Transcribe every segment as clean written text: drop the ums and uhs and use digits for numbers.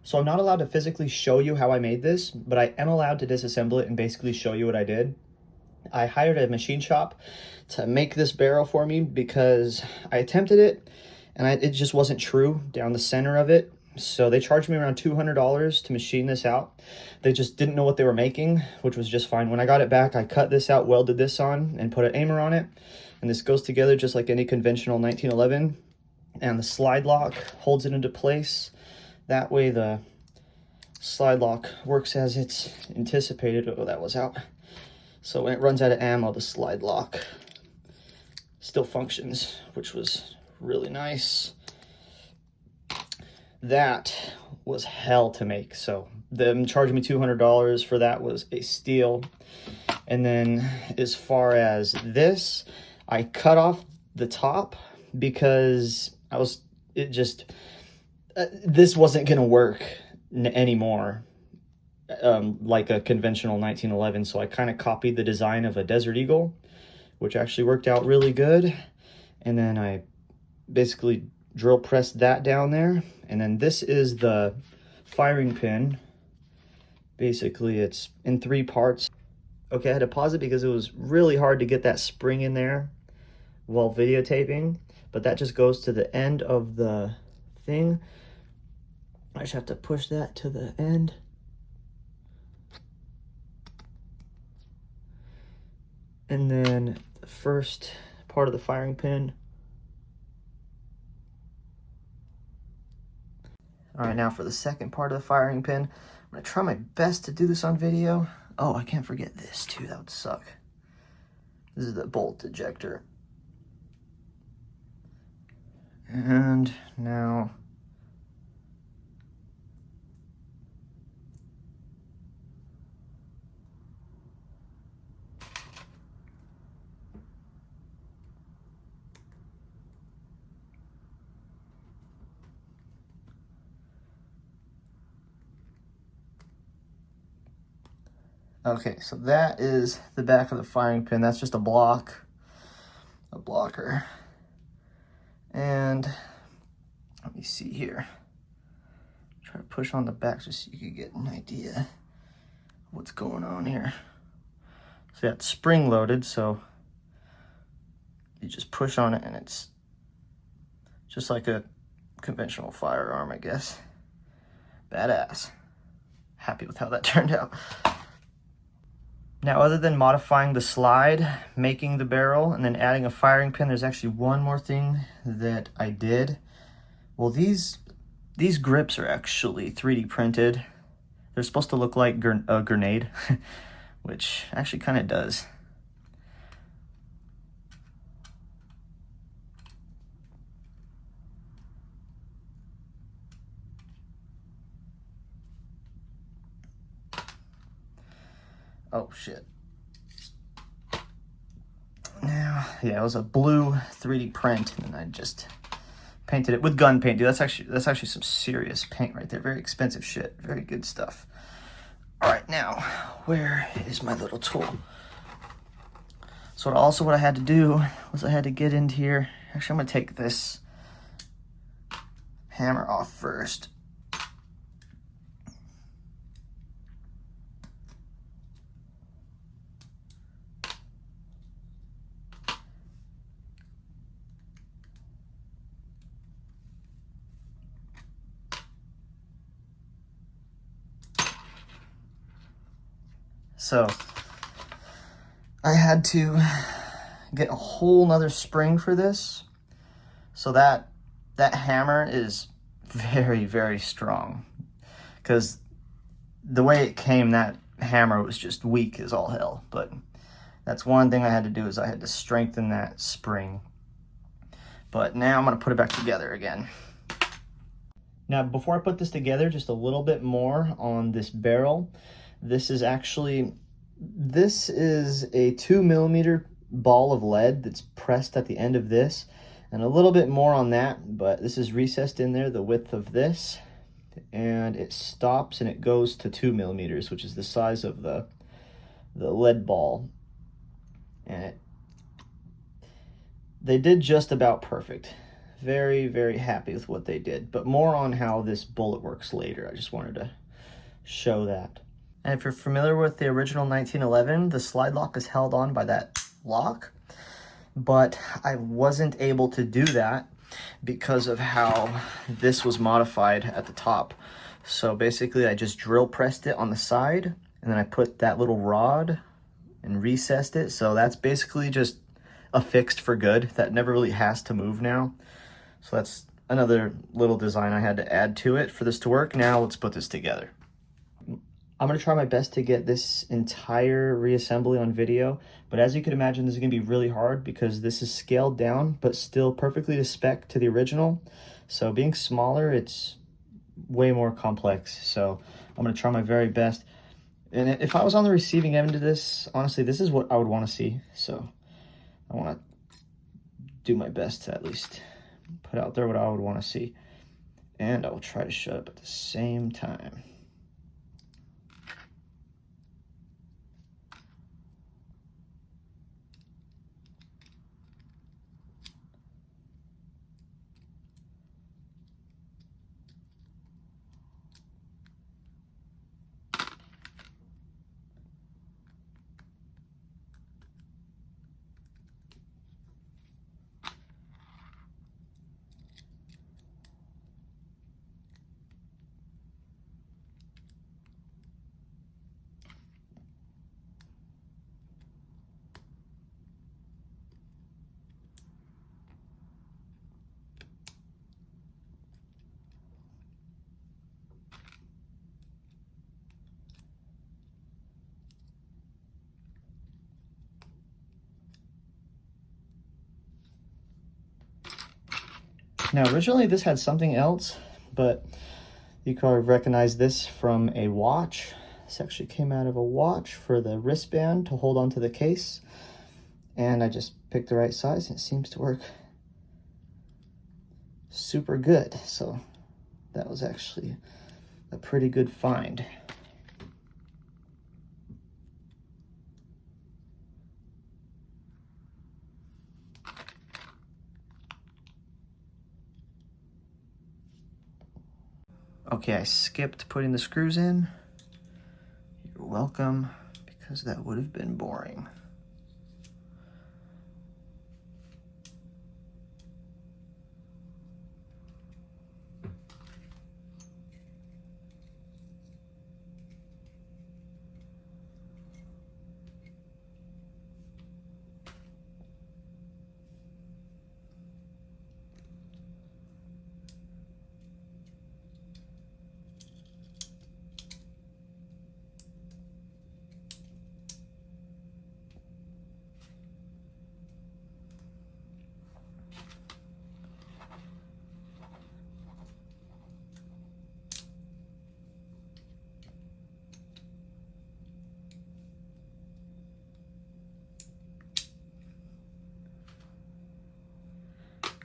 So I'm not allowed to physically show you how I made this, but I am allowed to disassemble it and basically show you what I did. I hired a machine shop to make this barrel for me because I attempted it and it just wasn't true down the center of it. So they charged me around $200 to machine this out. They just didn't know what they were making, which was just fine. When I got it back, I cut this out, welded this on, and put an aimer on it. And this goes together just like any conventional 1911. And the slide lock holds it into place. That way the slide lock works as it's anticipated. Oh, that was out. So when it runs out of ammo, the slide lock still functions, which was really nice. That was hell to make. So them charging me $200 for that was a steal. And then as far as this, I cut off the top because this wasn't gonna work anymore like a conventional 1911. So I kind of copied the design of a Desert Eagle, which actually worked out really good. And then I basically drill pressed that down there. And then this is the firing pin. Basically it's in 3 parts. Okay, I had to pause it because it was really hard to get that spring in there while videotaping, but that just goes to the end of the thing. I just have to push that to the end. And then the first part of the firing pin. All right, now for the second part of the firing pin. I'm gonna try my best to do this on video. Oh, I can't forget this too, that would suck. This is the bolt ejector. And now okay, so that is the back of the firing pin. That's just a blocker. And let me see here. Try to push on the back just so you can get an idea of what's going on here. So that's spring loaded, so you just push on it and it's just like a conventional firearm, I guess. Badass. Happy with how that turned out. Now, other than modifying the slide, making the barrel, and then adding a firing pin, there's actually one more thing that I did. Well, these grips are actually 3D printed. They're supposed to look like a grenade, which actually kind of does. Oh shit. Now, yeah, it was a blue 3D print, and I just painted it with gun paint. Dude, that's actually some serious paint right there. Very expensive shit. Very good stuff. All right, now, where is my little tool? So what I had to do was I had to get into here. Actually, I'm gonna take this hammer off first. So I had to get a whole nother spring for this. So that hammer is very, very strong, because the way it came, that hammer was just weak as all hell. But that's one thing I had to do, is I had to strengthen that spring. But now I'm gonna put it back together again. Now, before I put this together, just a little bit more on this barrel. This is a 2mm ball of lead that's pressed at the end of this, and a little bit more on that, but this is recessed in there the width of this, and it stops and it goes to 2mm, which is the size of the lead ball. And they did just about perfect. very, very happy with what they did, but more on how this bullet works later. I just wanted to show that. And if you're familiar with the original 1911, the slide lock is held on by that lock, but I wasn't able to do that because of how this was modified at the top. So basically I just drill pressed it on the side, and then I put that little rod and recessed it. So that's basically just affixed for good. That never really has to move now. So that's another little design I had to add to it for this to work. Now let's put this together. I'm gonna try my best to get this entire reassembly on video, but as you can imagine, this is gonna be really hard because this is scaled down, but still perfectly to spec to the original. So being smaller, it's way more complex. So I'm gonna try my very best. And if I was on the receiving end of this, honestly, this is what I would wanna see. So I wanna do my best to at least put out there what I would wanna see. And I will try to shut up at the same time. Now, originally this had something else, but you can probably recognize this from a watch. This actually came out of a watch for the wristband to hold onto the case. And I just picked the right size and it seems to work super good. So that was actually a pretty good find. Okay, I skipped putting the screws in. You're welcome, because that would have been boring.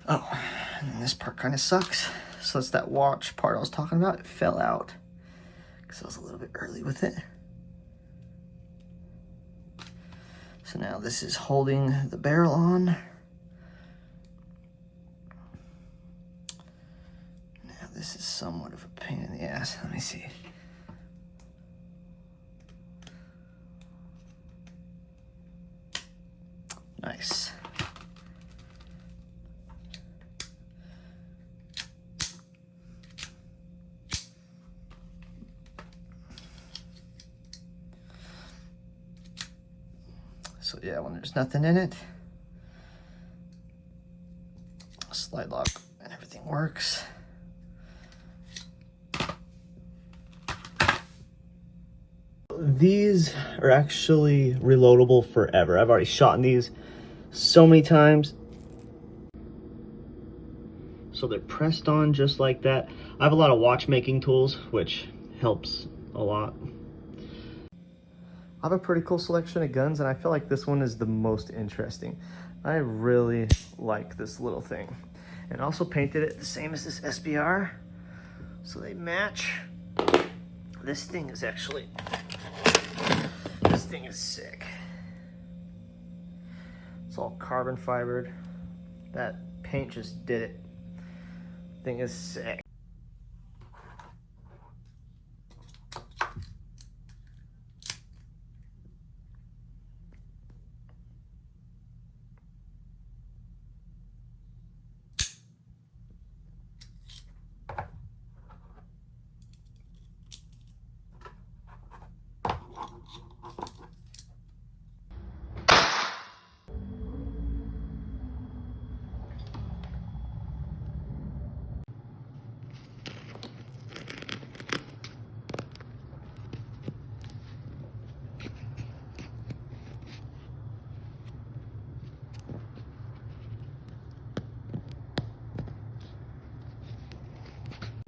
Oh, and this part kind of sucks. So that's that watch part I was talking about. It fell out because I was a little bit early with it. So now this is holding the barrel on. Now this is somewhat of a pain in the ass. Let me see. Nice. So yeah, when there's nothing in it, slide lock and everything works. These are actually reloadable forever. I've already shot in these so many times. So they're pressed on just like that. I have a lot of watchmaking tools, which helps a lot. I have a pretty cool selection of guns, and I feel like this one is the most interesting. I really like this little thing. And also painted it the same as this SBR, so they match. This thing is sick. It's all carbon fibered. That paint just did it. Thing is sick.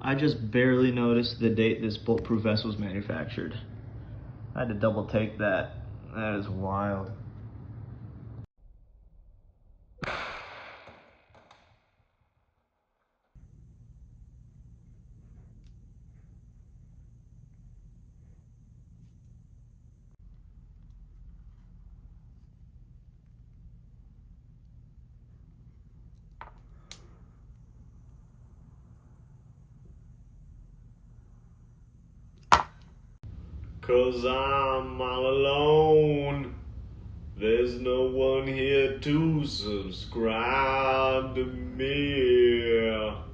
I just barely noticed the date this bulletproof vest was manufactured. I had to double take that. That is wild. Cause I'm all alone. There's no one here to subscribe to me.